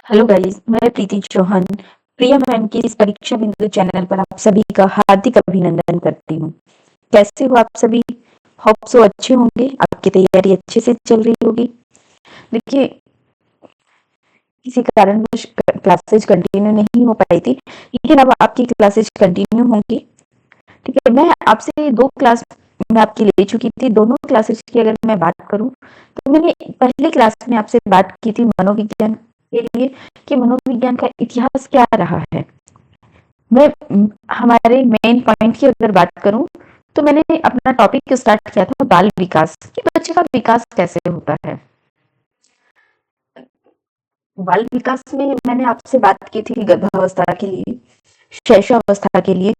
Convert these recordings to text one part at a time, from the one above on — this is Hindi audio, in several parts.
हेलो गाइस, मैं प्रीति चौहान प्रिया मैम की इस परीक्षा बिंदु चैनल पर आप सभी का हार्दिक अभिनंदन करती हूँ। कैसे हो आप सभी? होप सो अच्छे होंगे, आपकी तैयारी अच्छे से चल रही होगी। देखिए, किसी कारणवश क्लासेज कंटिन्यू नहीं हो पाई थी, लेकिन अब आपकी क्लासेज कंटिन्यू होंगी। ठीक है, मैं आपसे 2 क्लास मैं आपकी ले चुकी थी। दोनों क्लासेस की अगर मैं बात करूँ, तो मैंने पहली क्लास में आपसे बात की थी मनोविज्ञान के लिए कि मनोविज्ञान का इतिहास क्या रहा है। मैं हमारे मेन पॉइंट की अगर बात करूँ, तो मैंने अपना टॉपिक स्टार्ट किया था बाल विकास, कि बच्चे का विकास कैसे होता है। बाल विकास में मैंने आपसे बात की थी गर्भावस्था के लिए, शैशवावस्था के लिए,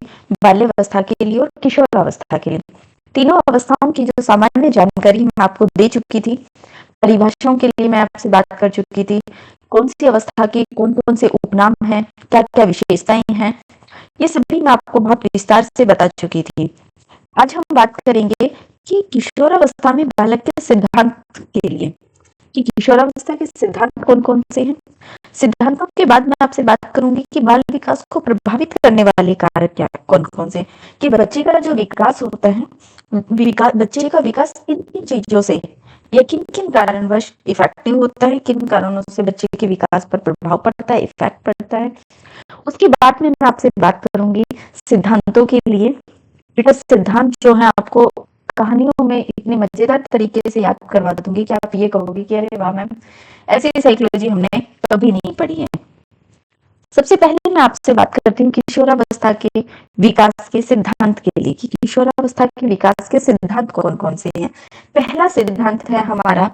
बाल्यावस्था के लिए और किशोरावस्था के लिए। तीनों अवस्थाओं की जो सामान्य जानकारी मैं आपको दे चुकी थी, परिभाषाओं के लिए मैं आपसे बात कर चुकी थी, कौन सी अवस्था के कौन-कौन से उपनाम हैं, क्या-क्या विशेषताएं हैं, ये सभी मैं आपको बहुत विस्तार से बता चुकी थी। आज हम बात करेंगे कि किशोरावस्था में बालक के सिद्धांत के लिए, कि किशोरावस्था के सिद्धांत कौन-कौन से हैं। सिद्धांतों के बाद मैं आपसे बात करूंगी कि बाल विकास को प्रभावित करने वाले कारक क्या कौन-कौन से, कि बच्चे का जो विकास होता है, बच्चे का विकास किन किन चीजों से या किन किन कारणवश इफेक्टिव होता है, किन कारणों से बच्चे के विकास पर प्रभाव पड़ता है, इफेक्ट पड़ता है। उसके बाद में मैं आपसे बात करूंगी सिद्धांतों के लिए, बिकॉज सिद्धांत जो है आपको कहानियों में इतने मजेदार तरीके से याद करवा दूंगी कि आप ये कहोगे कि अरे वाह मैम, ऐसी साइकोलॉजी हमने कभी नहीं पढ़ी है। सबसे पहले मैं आपसे बात करती हूँ किशोरावस्था के विकास के सिद्धांत के लिए, कि किशोरावस्था के विकास के सिद्धांत कौन कौन से हैं। पहला सिद्धांत है हमारा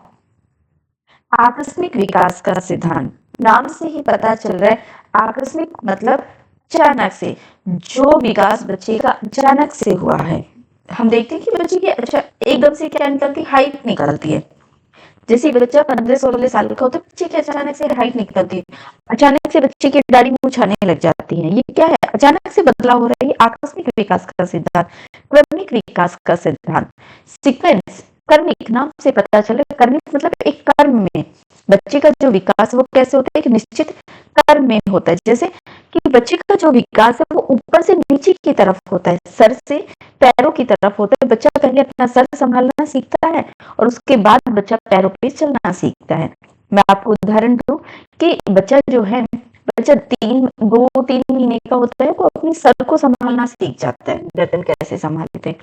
आकस्मिक विकास का सिद्धांत। नाम से ही पता चल रहा है, आकस्मिक मतलब अचानक से, जो विकास बच्चे का अचानक से हुआ है। हम देखते हैं कि बच्चे की एकदम से क्या निकलती, हाइट निकलती है। जैसे बच्चा 15-16 साल का होता है, बच्चे की अचानक से हाइट निकलती है, अचानक से बच्चे की दाढ़ी मूछ आने लग जाती है। ये क्या है? अचानक से बदलाव हो रहा है। ये आकस्मिक विकास का सिद्धांत। क्रमिक विकास का सिद्धांत, सीक्वेंस, कर्मिक नाम से पता चले, कर्मिक मतलब एक कर्म में बच्चे का जो विकास वो कैसे होता है, एक निश्चित कर्म में होता है। जैसे कि बच्चे का जो विकास है वो ऊपर से नीचे की तरफ होता है, सर से पैरों की तरफ होता है। बच्चा पहले अपना सर संभालना सीखता है और उसके बाद बच्चा पैरों पे चलना सीखता है। मैं आपको उदाहरण दूं कि बच्चा जो है, बच्चा 2-3 महीने का होता है, वो अपने सर को संभालना सीख जाता है, गर्दन कैसे संभालते हैं।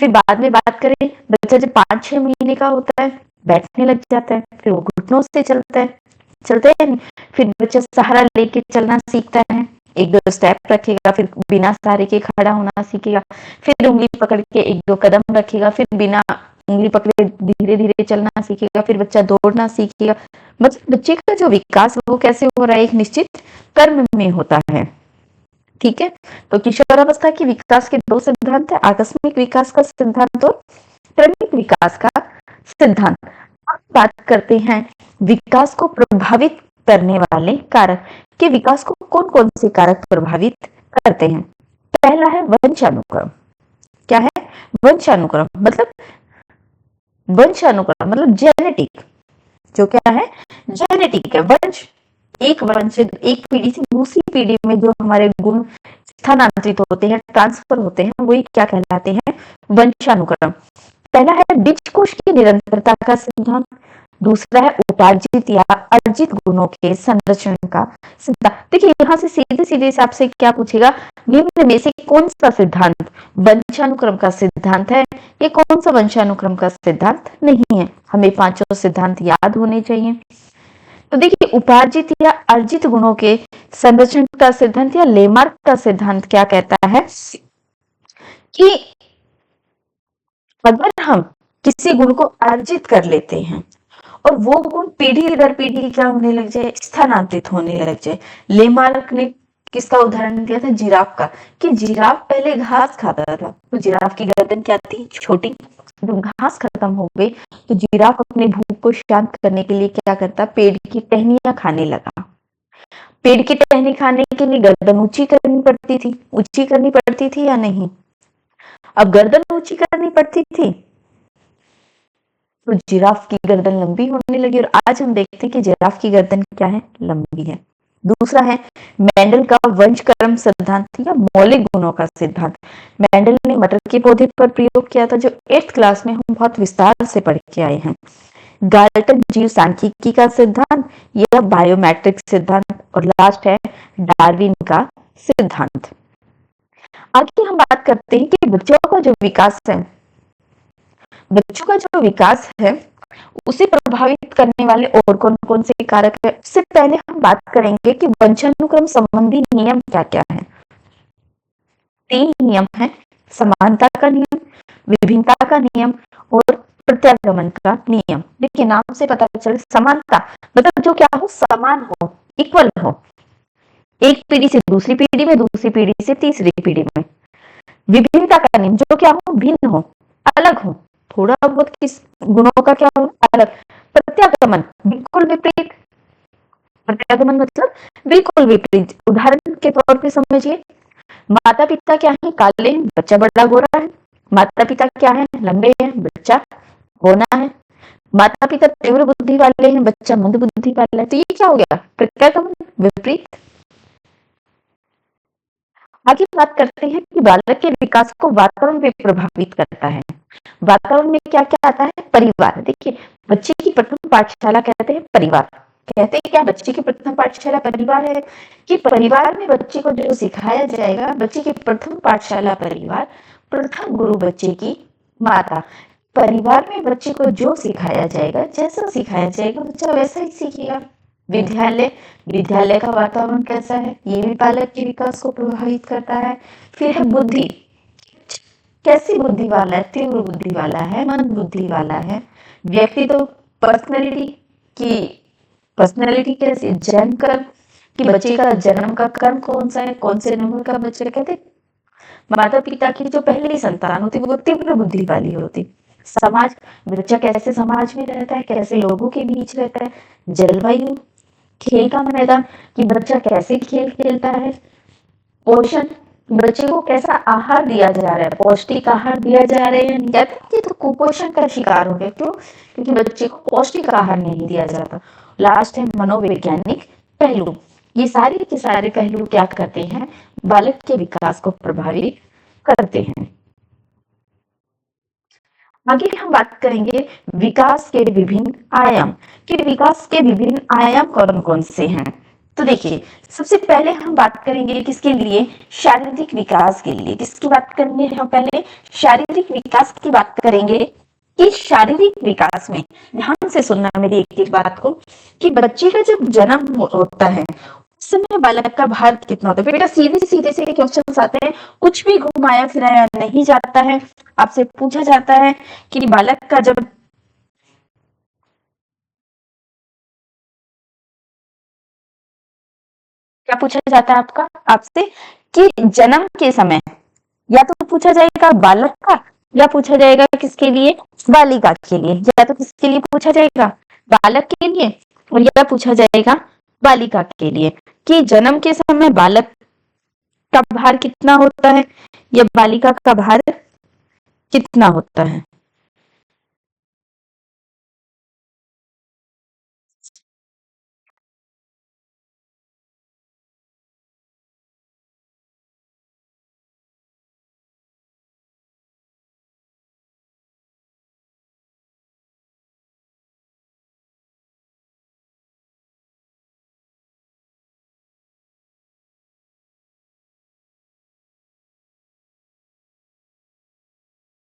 फिर बाद में बात करें, बच्चा जब 5-6 महीने का होता है, बैठने लग जाता है, फिर वो घुटनों से चलता है, चलते हैं। फिर बच्चा सहारा लेके चलना सीखता है, 1-2 स्टेप रखेगा, फिर बिना सहारे के खड़ा होना सीखेगा, फिर उंगली पकड़ के 1-2 कदम रखेगा, फिर बिना उंगली पकड़े धीरे धीरे चलना सीखेगा, फिर बच्चा दौड़ना सीखेगा। मतलब बच्चे का जो विकास वो कैसे हो रहा है, एक निश्चित कर्म में होता है। ठीक है, तो किशोरावस्था के विकास के 2 सिद्धांत है, आकस्मिक विकास का सिद्धांत और क्रमिक विकास का सिद्धांत। अब बात करते हैं विकास को प्रभावित करने वाले कारक, कि विकास को कौन कौन से कारक प्रभावित करते हैं। पहला है वंशानुक्रम। क्या है? वंशानुक्रम मतलब, वंशानुक्रम मतलब जेनेटिक। जो क्या है? जेनेटिक है। वंश, एक वंश एक पीढ़ी से दूसरी पीढ़ी में जो हमारे गुण स्थानांतरित होते हैं, ट्रांसफर होते हैं, वही क्या कहलाते हैं? वंशानुक्रम। पहला है बीजकोश की निरंतरता का सिद्धांत, दूसरा है उपार्जित या अर्जित गुणों के संरक्षण का सिद्धांत। देखिए यहाँ से सीधे सीधे से आपसे क्या पूछेगा, निम्न में से कौन सा सिद्धांत वंशानुक्रम का सिद्धांत है, ये कौन सा वंशानुक्रम का सिद्धांत नहीं है। हमें पांचों सिद्धांत याद होने चाहिए। तो देखिए, उपार्जित या अर्जित गुणों के संरक्षण का सिद्धांत या लेमार्क का सिद्धांत क्या कहता है कि अगर हम किसी गुण को अर्जित कर लेते हैं और वो गुण पीढ़ी दर पीढ़ी क्या होने लग जाए, स्थानांतरित होने लग जाए। लेमार्क ने किसका उदाहरण दिया था? जिराफ का, कि जिराफ पहले घास खाता था, तो जिराफ की गर्दन क्या थी? छोटी। जब घास खत्म हो गई तो जिराफ अपने भूख को शांत करने के लिए क्या करता? पेड़ की टहनियां खाने लगा। पेड़ की टहनी खाने के लिए गर्दन ऊंची करनी पड़ती थी, ऊंची करनी पड़ती थी या नहीं? अब गर्दन ऊंची करनी पड़ती थी, तो जिराफ की गर्दन लंबी होने लगी और आज हम देखते हैं कि जिराफ की गर्दन क्या है, लंबी है। दूसरा है मेंडल का वंशक्रम सिद्धांत या मौलिक गुणों का सिद्धांत। मेंडल ने मटर के पौधे पर प्रयोग किया था, जो 8th क्लास में हम बहुत विस्तार से पढ़ के आए हैं। गाल्टन जीव सांख्यिकी का सिद्धांत या बायोमेट्रिक सिद्धांत, और लास्ट है डार्विन का सिद्धांत। आगे हम बात करते हैं कि बच्चों का जो विकास है, बच्चों का जो विकास है उसे प्रभावित करने वाले और कौन कौन से कारक है। उससे पहले हम बात करेंगे कि वंशानुक्रम संबंधी नियम क्या क्या है। 3 नियम है, समानता का नियम, विभिन्नता का नियम और प्रत्यागमन का नियम। देखिए नाम से पता चले, समानता मतलब जो क्या हो, समान हो, इक्वल हो, एक पीढ़ी से दूसरी पीढ़ी में, दूसरी पीढ़ी से तीसरी पीढ़ी में। विभिन्नता का नियम जो क्या हो, भिन्न हो, अलग हो, थोड़ा बहुत किस गुणों का क्या हो, अलग। प्रत्यागमन बिल्कुल विपरीत, प्रत्यागमन मतलब बिल्कुल विपरीत। उदाहरण के तौर पे समझिए, माता पिता क्या है, काले हैं, बच्चा बड़ा गोरा है। माता पिता क्या है, लंबे हैं, बच्चा होना है। माता पिता तीव्र बुद्धि वाले हैं, बच्चा मंद बुद्धि वाला है। तो ये क्या हो गया, प्रत्यागमन, विपरीत। आगे बात करते हैं कि बालक के विकास को वातावरण भी प्रभावित करता है। वातावरण में क्या क्या आता है, परिवार। देखिए बच्चे की प्रथम पाठशाला कहते हैं परिवार। कहते हैं क्या, बच्चे की प्रथम पाठशाला परिवार है, कि परिवार में बच्चे को जो सिखाया जाएगा, बच्चे की प्रथम पाठशाला परिवार, प्रथम गुरु बच्चे की माता। परिवार में बच्चे को जो सिखाया जाएगा, जैसा सिखाया जाएगा बच्चा वैसा ही सीखेगा। विद्यालय, विद्यालय का वातावरण कैसा है, ये भी बालक के विकास को प्रभावित करता है। फिर है बुद्धि, कैसी बुद्धि वाला है, तीव्र बुद्धि वाला है, मंद बुद्धि वाला है। व्यक्ति तो पर्सनैलिटी की, पर्सनैलिटी कैसी, जन्म कर्म कि बच्चे का जन्म का कर्म कौन सा है, कौन से नंबर का बच्चा। कहते माता पिता की जो पहली संतान होती वो तीव्र बुद्धि वाली होती। समाज, बच्चा कैसे समाज में रहता है, कैसे लोगों के बीच रहता है। जलवायु, खेल का मैदान कि बच्चा कैसे खेल खेलता है। पोषण, बच्चे को कैसा आहार दिया जा रहा है, पौष्टिक आहार दिया जा रहा है, कहते तो कुपोषण का शिकार हो गया। क्यों, क्योंकि बच्चे को पौष्टिक आहार नहीं दिया जाता। लास्ट है मनोवैज्ञानिक पहलू। ये सारे के सारे पहलू क्या करते हैं, बालक के विकास को प्रभावित करते हैं। आगे हम बात करेंगे विकास के विभिन्न आयाम, कि विकास के विभिन्न आयाम कौन कौन से हैं। तो देखिए सबसे पहले हम बात करेंगे किसके लिए, शारीरिक विकास के लिए। किसकी बात करेंगे हम, पहले शारीरिक विकास की बात करेंगे। कि शारीरिक विकास में ध्यान से सुनना मेरी एक एक बात को, कि बच्चे का जब जन्म होता है उस समय बालक का भार कितना होता है। बेटा सीधे सीधे से क्वेश्चन आते हैं, कुछ भी घुमाया फिराया नहीं जाता है। आपसे पूछा जाता है कि बालक का जब क्या पूछा जाता है आपका, आपसे कि जन्म के समय, या तो पूछा जाएगा बालक का, या पूछा जाएगा किसके लिए, बालिका के लिए। या तो किसके लिए पूछा जाएगा, बालक के लिए, और या पूछा जाएगा बालिका के लिए, कि जन्म के समय बालक का भार कितना होता है या बालिका का भार कितना होता है।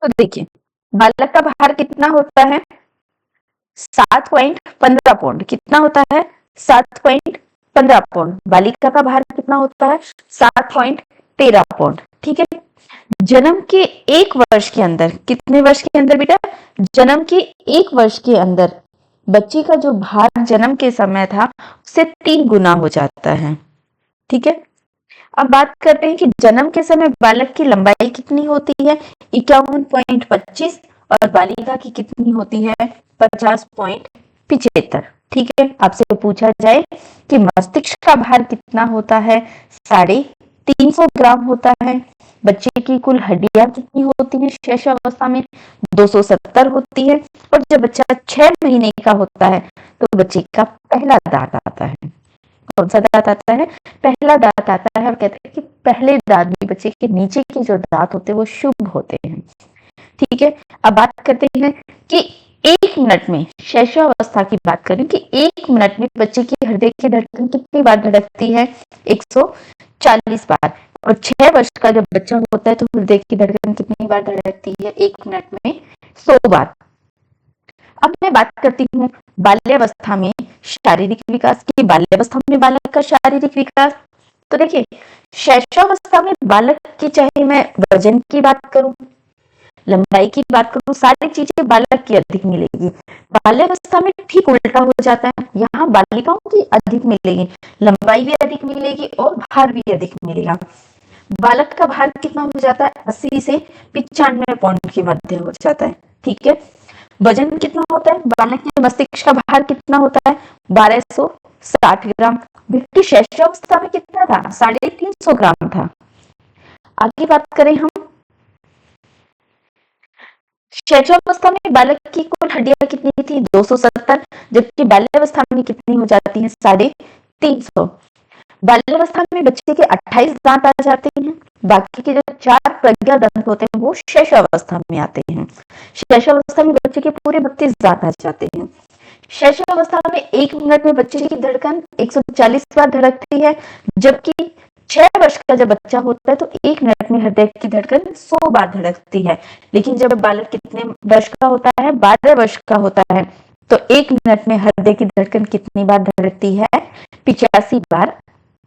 तो देखिए बालक का भार कितना होता है, 7.15 पाउंड। कितना होता है, 7.15 पाउंड। बालिका का भार कितना होता है, 7.13 पाउंड। ठीक है। जन्म के 1 वर्ष के अंदर, कितने वर्ष के अंदर बेटा, जन्म के 1 वर्ष के अंदर बच्चे का जो भार जन्म के समय था उससे 3 गुना हो जाता है। ठीक है। अब बात करते हैं कि जन्म के समय बालक की लंबाई कितनी होती है, 51.25, और बालिका की कितनी होती है, 50.75। ठीक है। आपसे पूछा जाए कि मस्तिष्क का भार कितना होता है, 300 ग्राम होता है। बच्चे की कुल हड्डियां कितनी होती हैं शैशवावस्था में? 270 होती है। और जब बच्चा 6 महीने का होता है तो बच्चे का पहला दांत आता है। कौन सा दांत आता है? पहला दांत आता है। और कहते हैं कि पहले दांत भी बच्चे के नीचे के जो दांत होते हैं वो शुभ होते हैं। ठीक है, अब बात करते हैं कि 1 मिनट में, शैशवावस्था की बात करें कि 1 मिनट में बच्चे की हृदय की धड़कन कितनी बार धड़कती है? 140 बार। और 6 वर्ष का जब बच्चा होता है तो हृदय की धड़कन कितनी बार धड़कती है 1 मिनट में? 100 बार। अब मैं बात करती हूँ बाल्यावस्था में शारीरिक विकास की। बाल्यावस्था में बालक का शारीरिक विकास, तो देखिए शैशवावस्था में बालक की, चाहे मैं वजन की बात करूं, लंबाई की बात करूं, सारी चीजें बालक की अधिक मिलेगी। बाल्यावस्था में ठीक उल्टा हो जाता है, यहाँ बालिकाओं की अधिक मिलेगी, लंबाई भी अधिक मिलेगी और भार भी अधिक मिलेगा। बालक का भार कितना हो जाता है? 80 से 95 पाउंड के मध्य हो जाता है। ठीक है, वजन कितना होता है? बालक के मस्तिष्क का भार कितना होता है? 1260 ग्राम। व्यक्ति शैशवावस्था में कितना था? 350 ग्राम था। आगे बात करें हम, शैशवावस्था में बालक की कुल हड्डियां कितनी थी? 270, जबकि बाल्यावस्था में कितनी हो जाती है? 350। बाल्यावस्था में बच्चे के 28 दांत आ जाते हैं। बाकी के जो 4 प्रज्ञा दंत होते हैं वो शैशवावस्था में आते हैं। शैशवावस्था में बच्चे के पूरे 32 दांत आ जाते हैं। शैशवावस्था में 1 मिनट में बच्चे की धड़कन 140 बार धड़कती है, जबकि 6 वर्ष का जब बच्चा होता है तो 1 मिनट में हृदय की धड़कन 100 बार धड़कती है। लेकिन जब बालक कितने वर्ष का होता है? 12 वर्ष का होता है, तो 1 मिनट में हृदय की धड़कन कितनी बार धड़कती है? 85 बार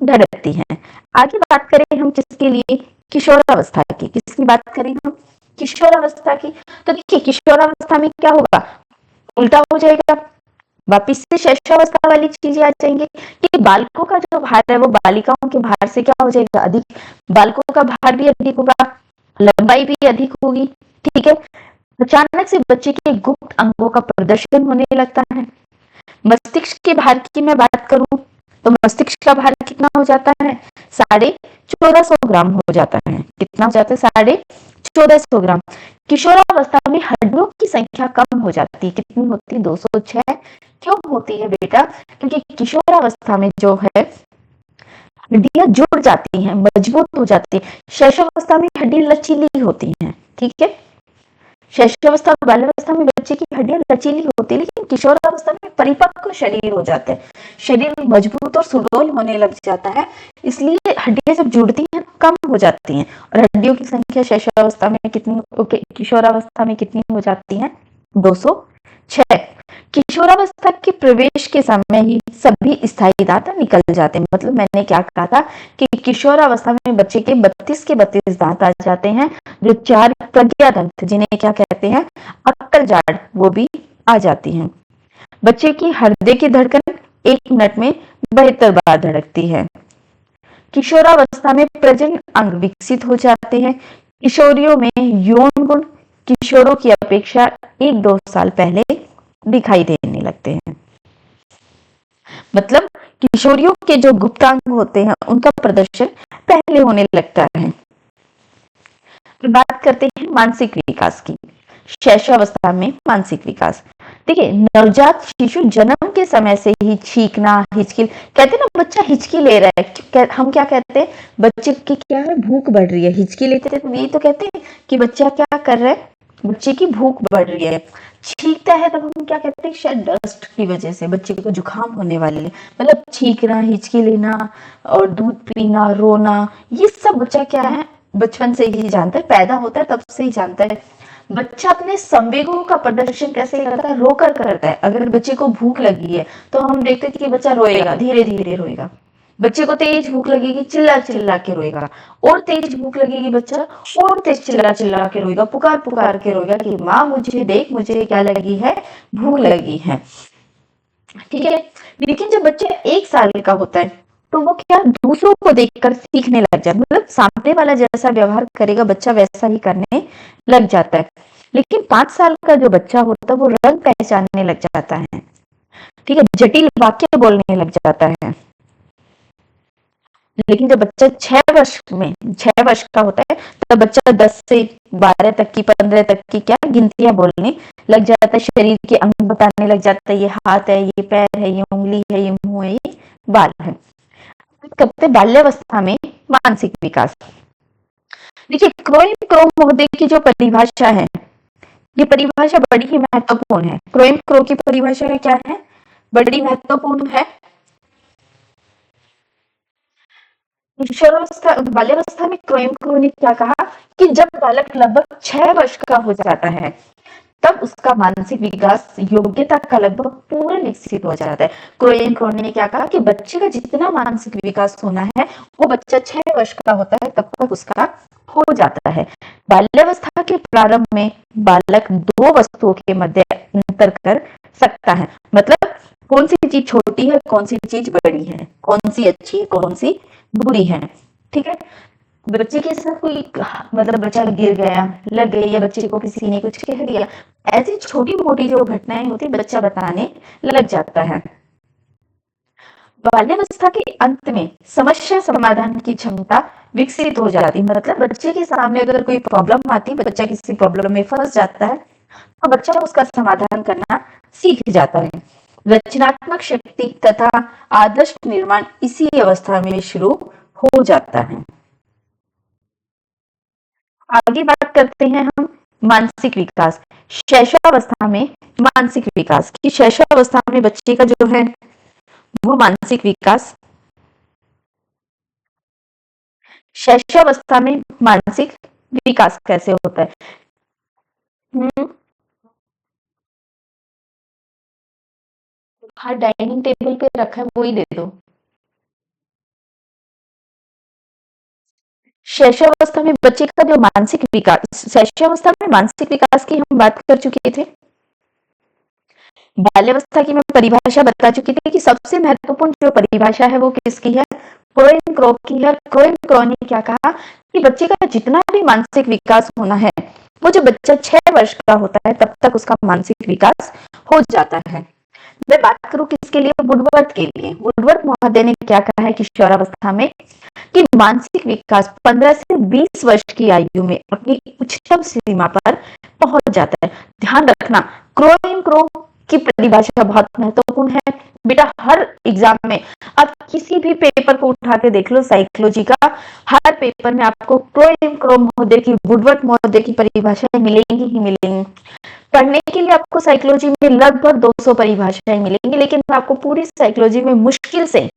धड़कती है। आगे बात करें हम किसके लिए? किशोरावस्था की। किसकी बात करें हम? किशोरावस्था की। तो देखिए किशोरावस्था में क्या होगा? उल्टा हो जाएगा, वापिस से शैशवावस्था वाली चीजें आ जाएंगे कि बालकों का जो भार है वो बालिकाओं के भार से क्या हो जाएगा? अधिक। बालकों का भार भी अधिक होगा, लंबाई भी अधिक होगी। ठीक है, अचानक से बच्चे के गुप्त अंगों का प्रदर्शन होने लगता है। मस्तिष्क के भार की मैं बात करूं तो मस्तिष्क का भार कितना हो जाता है? 1450 ग्राम हो जाता है। कितना हो जाता है? 1450 ग्राम। किशोरावस्था में हड्डियों की संख्या कम हो जाती है। कितनी होती है? 206। क्यों होती है बेटा? क्योंकि किशोरावस्था में जो है हड्डियां जुड़ जाती हैं, मजबूत हो जाती है। शैशवावस्था में हड्डी लचीली होती हैं। ठीक है, शैशवावस्था और बाल्यावस्था में बच्चे की हड्डियां लचीली होती है, लेकिन किशोरावस्था में परिपक्व शरीर हो जाता है, शरीर मजबूत और सुडौल होने लग जाता है। इसलिए हड्डियां जब जुड़ती हैं कम हो जाती हैं। और हड्डियों की संख्या शैशवावस्था में कितनी, किशोरावस्था में कितनी हो जाती है? 206। किशोरावस्था के प्रवेश के समय ही सभी स्थायी दांत निकल जाते हैं। मतलब मैंने क्या कहा था कि किशोरावस्था में बच्चे के 32 के 32 दांत आ जाते हैं। जो 4 प्रज्ञा दंत, जिन्हें क्या कहते हैं? अक्कल जाड़, वो भी आ जाती हैं। बच्चे की हृदय की धड़कन 1 मिनट में 72 बार धड़कती है। किशोरावस्था में प्रजनन अंग विकसित हो जाते हैं। किशोरियों में यौन गुण किशोरों की अपेक्षा 1-2 साल पहले दिखाई देने लगते हैं। मतलब किशोरियों के जो गुप्तांग होते हैं उनका प्रदर्शन पहले होने लगता है। बात करते हैं मानसिक विकास की। शैशवावस्था में मानसिक विकास, देखिए नवजात शिशु जन्म के समय से ही छींकना, हिचकी, कहते हैं ना बच्चा हिचकी ले रहा है, हम क्या कहते हैं? बच्चे की क्या है? भूख बढ़ रही है। हिचकी लेते थे तो यही तो कहते हैं कि बच्चा क्या कर रहा है? बच्चे की भूख बढ़ रही है। छींकता है तब हम क्या कहते हैं? शायद डस्ट की वजह से बच्चे को जुकाम होने वाले है। मतलब छींकना, हिचकी लेना और दूध पीना, रोना, ये सब बच्चा क्या है? बचपन से ही जानता है, पैदा होता है तब से ही जानता है। बच्चा अपने संवेगों का प्रदर्शन कैसे करता है? रोकर करता है। अगर बच्चे को भूख लगी है तो हम देखते थे कि बच्चा रोएगा, धीरे धीरे रोएगा। बच्चे को तेज भूख लगेगी, चिल्ला चिल्ला के रोएगा। और तेज भूख लगेगी, बच्चा और तेज चिल्ला चिल्ला के रोएगा, पुकार पुकार के रोएगा कि माँ मुझे देख, मुझे क्या लगी है? भूख लगी है। ठीक है, लेकिन जब बच्चा 1 साल का होता है तो वो क्या? दूसरों को देखकर सीखने लग जाता है। मतलब सामने वाला जैसा व्यवहार करेगा बच्चा वैसा ही करने लग जाता है। लेकिन 5 साल का जो बच्चा होता है वो रंग पहचानने लग जाता है। ठीक है, जटिल वाक्य बोलने लग जाता है। लेकिन जब बच्चा 6 वर्ष का होता है तब बच्चा 10 से 12 तक की 15 तक की क्या गिनतियां बोलने लग जाता है, शरीर के अंग बताने लग जाता है, ये हाथ है, ये पैर है, ये उंगली है, ये मुंह है, ये बाल है। करते बाल्यावस्था में मानसिक विकास। देखिए क्रोइम क्रो महोदय की जो परिभाषा है, ये परिभाषा बड़ी ही महत्वपूर्ण है। क्रोइम क्रो की परिभाषा क्या है, बड़ी महत्वपूर्ण है। किशोरावस्था बाल्यावस्था में क्रोइम क्रो ने क्या कहा कि जब बालक लगभग 6 वर्ष का हो जाता है तब उसका मानसिक विकास योग्यता का लगभग पूर्ण विकसित हो जाता है। क्रोइम क्रो ने क्या कहा कि बच्चे का जितना मानसिक विकास होना है वो बच्चा 6 वर्ष का होता है तब तक उसका हो जाता है। बाल्यावस्था के प्रारंभ में बालक 2 वस्तुओं के मध्य अंतर कर सकता है, मतलब कौन सी चीज छोटी है, कौन सी चीज बड़ी है, कौन सी अच्छी है, कौन सी बुरी है। ठीक है, बच्चे के साथ कोई मतलब बच्चा गिर गया, लग गई, या बच्चे को किसी ने कुछ कह दिया, ऐसी छोटी मोटी जो घटनाएं होती बच्चा बताने लग जाता है। बाल्यावस्था के अंत में समस्या समाधान की क्षमता विकसित हो जाती, मतलब बच्चे के सामने अगर कोई प्रॉब्लम आती, बच्चा किसी प्रॉब्लम में फंस जाता है तो बच्चा उसका समाधान करना सीख जाता है। रचनात्मक शक्ति तथा आदर्श निर्माण इसी अवस्था में शुरू हो जाता है। आगे बात करते हैं हम मानसिक विकास। शैशवावस्था में मानसिक विकास की, शैशवावस्था में बच्चे का जो है वो मानसिक विकास, शैशवावस्था में मानसिक विकास कैसे होता है। हाँ, डाइनिंग टेबल पे रखा है, वो ही दे दो। शैशवावस्था में बच्चे का जो मानसिक विकास, शैशवावस्था में मानसिक विकास की हम बात कर चुके थे। बाल्यावस्था की मैं परिभाषा बता चुकी थी कि सबसे महत्वपूर्ण जो परिभाषा है वो किसकी है, क्रोइम क्रो की है। क्रोइम क्रो ने क्या कहा कि बच्चे का जितना भी मानसिक विकास होना है वो जब बच्चा 6 वर्ष का होता है तब तक उसका मानसिक विकास हो जाता है। मैं बात करूं किसके लिए, वुडवर्थ के लिए। वुडवर्थ महोदय ने क्या कहा है किशोरावस्था में कि मानसिक विकास 15 से 20 वर्ष की आयु में अपनी उच्चतम सीमा पर पहुंच जाता है। ध्यान रखना, क्रोइम क्रो की परिभाषा बहुत महत्वपूर्ण है बेटा। हर एग्जाम में आप किसी भी पेपर को उठा के देख लो साइकोलॉजी का, हर पेपर में आपको क्रोइम क्रो महोदय की, वुडवर्थ महोदय की परिभाषाएं मिलेंगी ही मिलेंगी। पढ़ने के लिए आपको साइकोलॉजी में लगभग 200 परिभाषाएं मिलेंगी, लेकिन मैं आपको पूरी साइकोलॉजी में मुश्किल से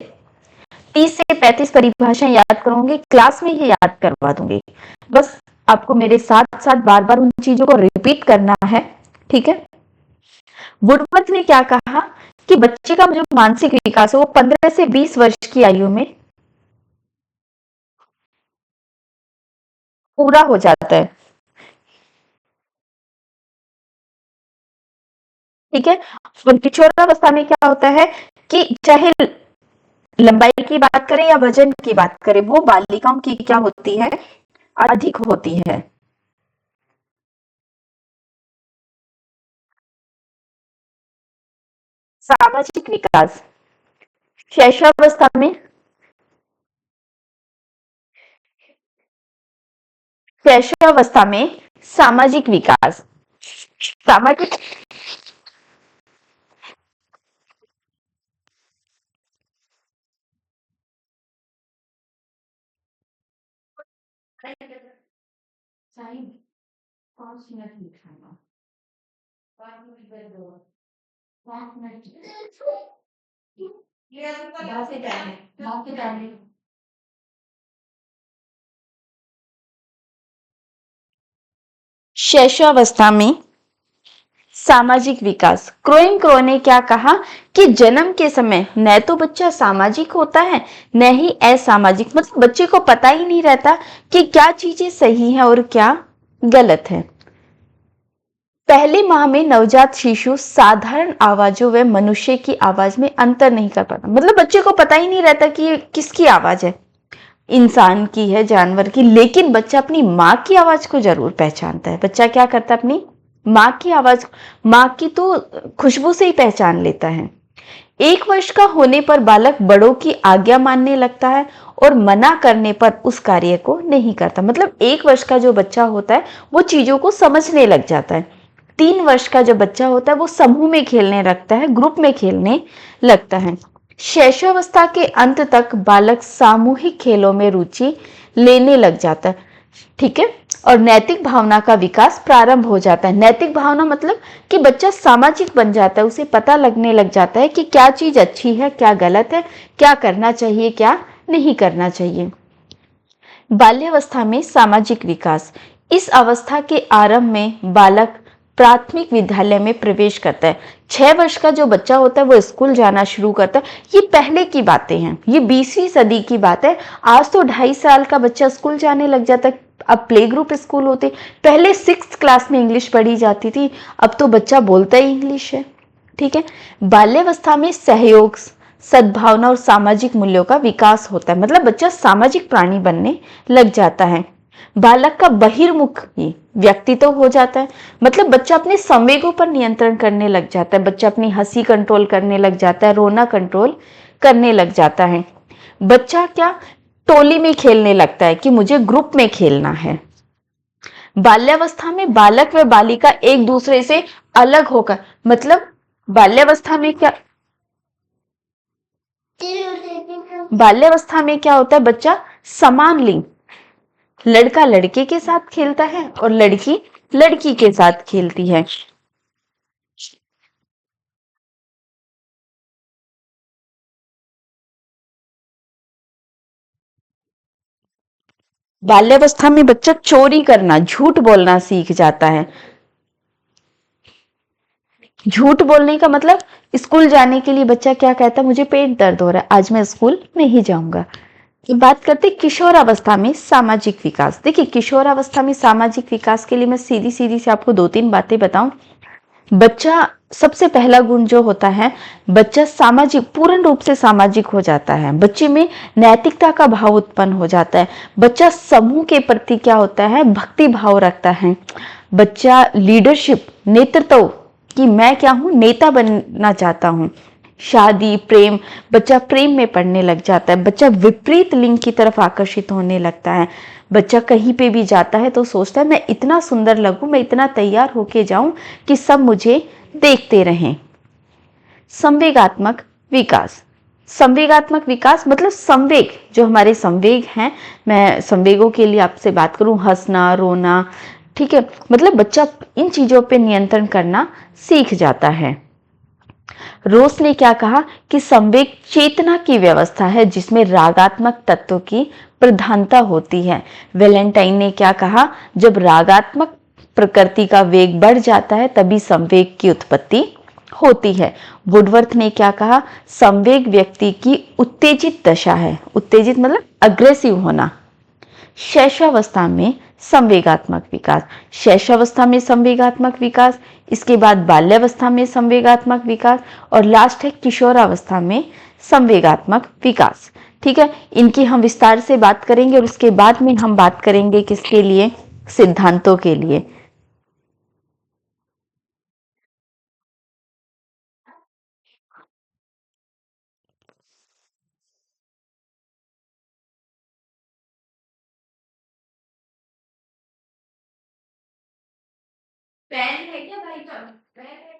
30 से 35 परिभाषाएं याद करूंगी, क्लास में ही याद करवा दूंगी। बस आपको मेरे साथ साथ बार बार उन चीजों को रिपीट करना है, ठीक है। वुडवर्थ ने क्या कहा कि बच्चे का जो मानसिक विकास है वो 15 से 20 वर्ष की आयु में पूरा हो जाता है, ठीक है। किशोरावस्था में क्या होता है कि चाहे लंबाई की बात करें या वजन की बात करें, वो बालिकाओं की क्या होती है, अधिक होती है। सामाजिक विकास, शैशवावस्था में शैशवावस्था में सामाजिक विकास, सामाजिक शैशवावस्था में सामाजिक विकास। क्रोइम क्रो ने क्या कहा कि जन्म के समय न तो बच्चा सामाजिक होता है न ही असामाजिक, मतलब बच्चे को पता ही नहीं रहता कि क्या चीजें सही हैं और क्या गलत है। पहले माह में नवजात शिशु साधारण आवाजों व मनुष्य की आवाज में अंतर नहीं कर पाता, मतलब बच्चे को पता ही नहीं रहता कि ये किसकी आवाज है, इंसान की है, जानवर की, लेकिन बच्चा अपनी माँ की आवाज को जरूर पहचानता है। बच्चा क्या करता है, अपनी माँ की आवाज, माँ की तो खुशबू से ही पहचान लेता है। 1 वर्ष का होने पर बालक बड़ों की आज्ञा मानने लगता है और मना करने पर उस कार्य को नहीं करता। मतलब 1 वर्ष का जो बच्चा होता है वो चीजों को समझने लग जाता है। 3 वर्ष का जो बच्चा होता है वो समूह में खेलने लगता है, ग्रुप में खेलने लगता है। शैशवावस्था के अंत तक बालक सामूहिक खेलों में रुचि लेने लग जाता है। ठीक है। और नैतिक भावना का विकास प्रारंभ हो जाता है। नैतिक भावना मतलब कि बच्चा सामाजिक बन जाता है, उसे पता लगने लग जाता है कि क्या चीज अच्छी है, क्या गलत है, क्या करना चाहिए, क्या नहीं करना चाहिए। बाल्यावस्था में सामाजिक विकास। इस अवस्था के आरंभ में बालक प्राथमिक विद्यालय में प्रवेश करता है। 6 वर्ष का जो बच्चा होता है वो स्कूल जाना शुरू करता है। ये पहले की बातें हैं, ये 20वीं सदी की बात है। आज तो 2.5 साल का बच्चा स्कूल जाने लग जाता है। अब प्ले ग्रुप स्कूल होते, पहले 6th क्लास में इंग्लिश पढ़ी जाती थी, अब तो बच्चा बोलता ही इंग्लिश है। ठीक है। बाल्यावस्था में सहयोग, सद्भावना और सामाजिक मूल्यों का विकास होता है। मतलब बच्चा सामाजिक प्राणी बनने लग जाता है। बालक का बहिर्मुख व्यक्तित्व हो जाता है। मतलब बच्चा अपने संवेगों पर नियंत्रण करने लग जाता है। बच्चा अपनी हंसी कंट्रोल करने लग जाता है, रोना कंट्रोल करने लग जाता है। बच्चा क्या टोली में खेलने लगता है कि मुझे ग्रुप में खेलना है। बाल्यावस्था में बालक व बालिका एक दूसरे से अलग होकर, मतलब बाल्यावस्था में क्या बाल्यावस्था में क्या होता है, बच्चा समान लिंग, लड़का लड़के के साथ खेलता है और लड़की लड़की के साथ खेलती है। बाल्यावस्था में बच्चा चोरी करना, झूठ बोलना सीख जाता है। झूठ बोलने का मतलब, स्कूल जाने के लिए बच्चा क्या कहता है, मुझे पेट दर्द हो रहा है, आज मैं स्कूल नहीं जाऊंगा। बात करते किशोरावस्था में सामाजिक विकास। देखिए किशोरावस्था में सामाजिक विकास के लिए मैं सीधी सीधी से आपको 2-3 बातें बताऊं। बच्चा, सबसे पहला गुण जो होता है, बच्चा सामाजिक, पूर्ण रूप से सामाजिक हो जाता है। बच्चे में नैतिकता का भाव उत्पन्न हो जाता है। बच्चा समूह के प्रति क्या होता है, भक्ति भाव रखता है। बच्चा लीडरशिप, नेतृत्व, कि मैं क्या हूं, नेता बनना चाहता हूं। शादी, प्रेम, बच्चा प्रेम में पड़ने लग जाता है। बच्चा विपरीत लिंग की तरफ आकर्षित होने लगता है। बच्चा कहीं पे भी जाता है तो सोचता है मैं इतना सुंदर लगूं, मैं इतना तैयार होके जाऊं कि सब मुझे देखते रहें। संवेगात्मक विकास। संवेगात्मक विकास मतलब संवेग, जो हमारे संवेग हैं, मैं संवेगों के लिए आपसे बात करूं, हंसना, रोना, ठीक है, मतलब बच्चा इन चीजों पे नियंत्रण करना सीख जाता है। रोस ने क्या कहा कि संवेग चेतना की व्यवस्था है जिसमें रागात्मक तत्व की प्रधानता होती है। वेलेंटाइन ने क्या कहा, जब रागात्मक प्रकृति का वेग बढ़ जाता है तभी संवेग की उत्पत्ति होती है। वुडवर्थ ने क्या कहा, संवेग व्यक्ति की उत्तेजित दशा है। उत्तेजित मतलब अग्रेसिव होना। शैशवावस्था में संवेगात्मक विकास। शैशवावस्था में संवेगात्मक विकास, इसके बाद बाल्यावस्था में संवेगात्मक विकास, और लास्ट है किशोरावस्था में संवेगात्मक विकास। ठीक है, इनकी हम विस्तार से बात करेंगे और उसके बाद में हम बात करेंगे किसके लिए, सिद्धांतों के लिए। पेन है क्या भाई का, पेन है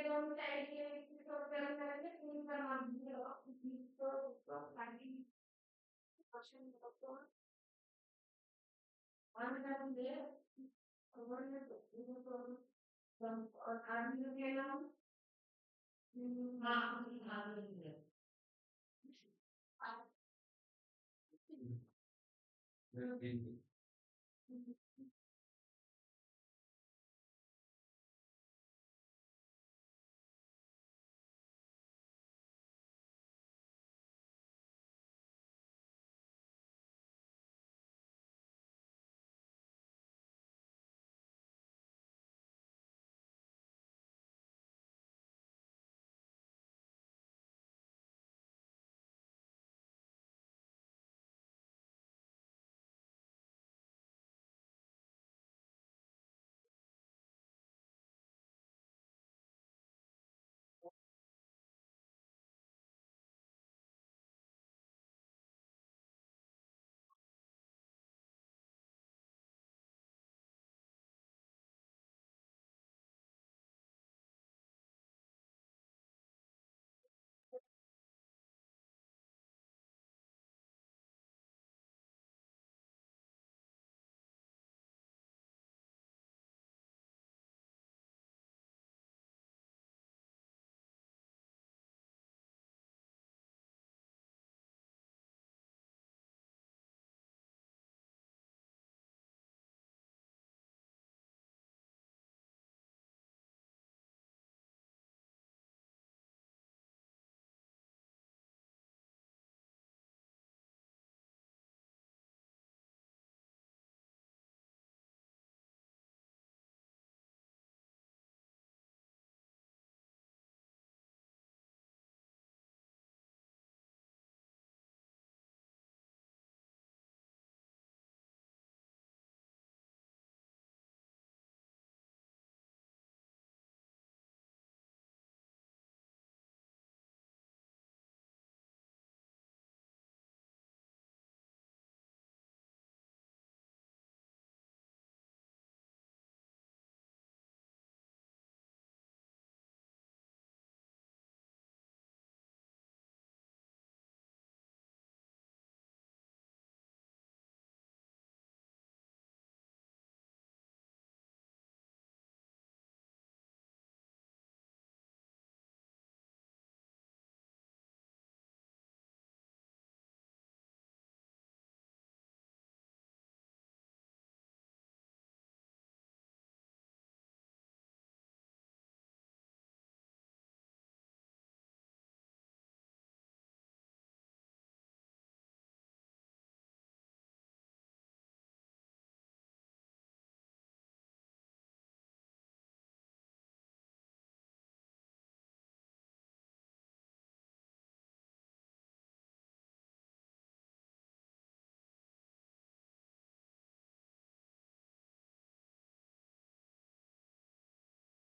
दोनों साइड के तो गर्म करके पूरी बना दीजिए और तो पानी क्वेश्चन तो और हम दे और ये तो हम और आदमी लोग ले लो हाँ हाँ ले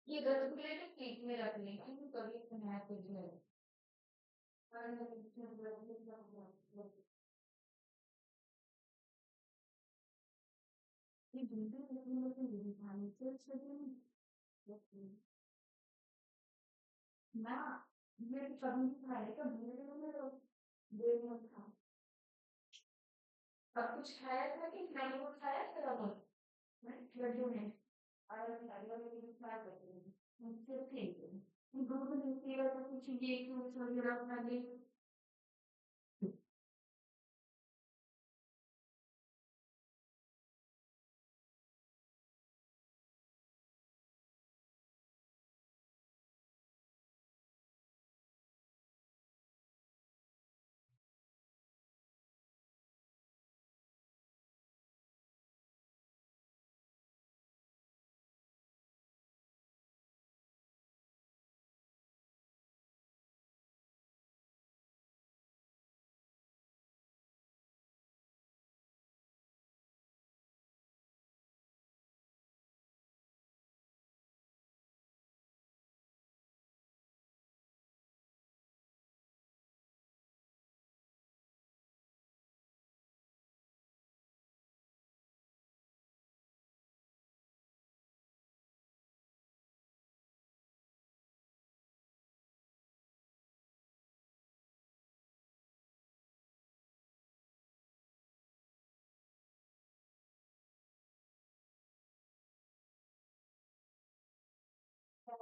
ये रसगुल्ले तो फ्रिज में रख लें क्योंकि कभी बनाया फ्रिज में ये दूसरे रसगुल्ले तो मेरे खाने से अच्छे नहीं ना ये कभी नहीं खाए कभी नहीं देर में खा अब कुछ खाया था कि मैंगो खाया था अब मैं लड्डू में और लड्डू में भी खा सकती हूँ मुझसे ठीक है दूध नहीं पिया तो कुछ ये जूस वगैरह खा ले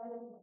हेलो।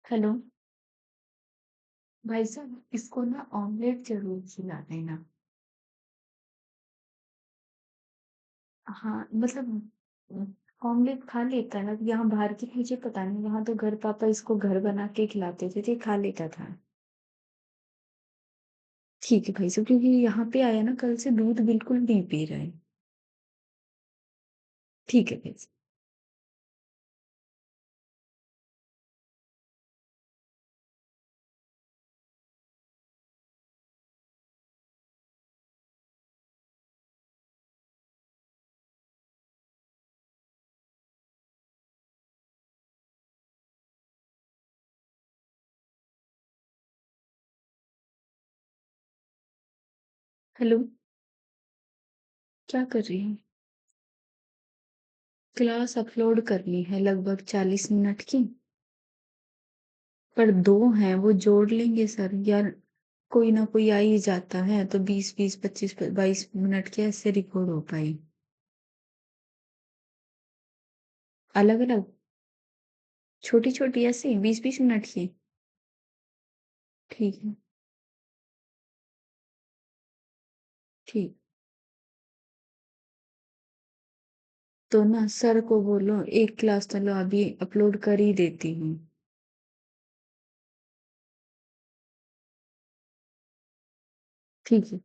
हेलो। भाई साहब, इसको ना ऑमलेट जरूर खिला देना। हाँ, मतलब ऑमलेट खा लेता है। यहाँ बाहर की मुझे पता नहीं, यहाँ तो घर पापा इसको घर बना के खिलाते थे तो ये खा लेता था। ठीक है भाई साहब, क्योंकि यहाँ पे आया ना, कल से दूध बिल्कुल नहीं पी रहा है। ठीक है भाई साहब। हेलो। क्या कर रही है? क्लास अपलोड करनी है लगभग 40 मिनट की। पर दो हैं, वो जोड़ लेंगे सर यार। कोई ना कोई आ ही जाता है तो 20 20 25 22 मिनट के ऐसे रिकॉर्ड हो पाए। अलग अलग, छोटी छोटी ऐसे 20 20 मिनट की। ठीक है। ठीक। तो ना सर को बोलो एक क्लास तो लो, अभी अपलोड कर ही देती हूँ। ठीक है।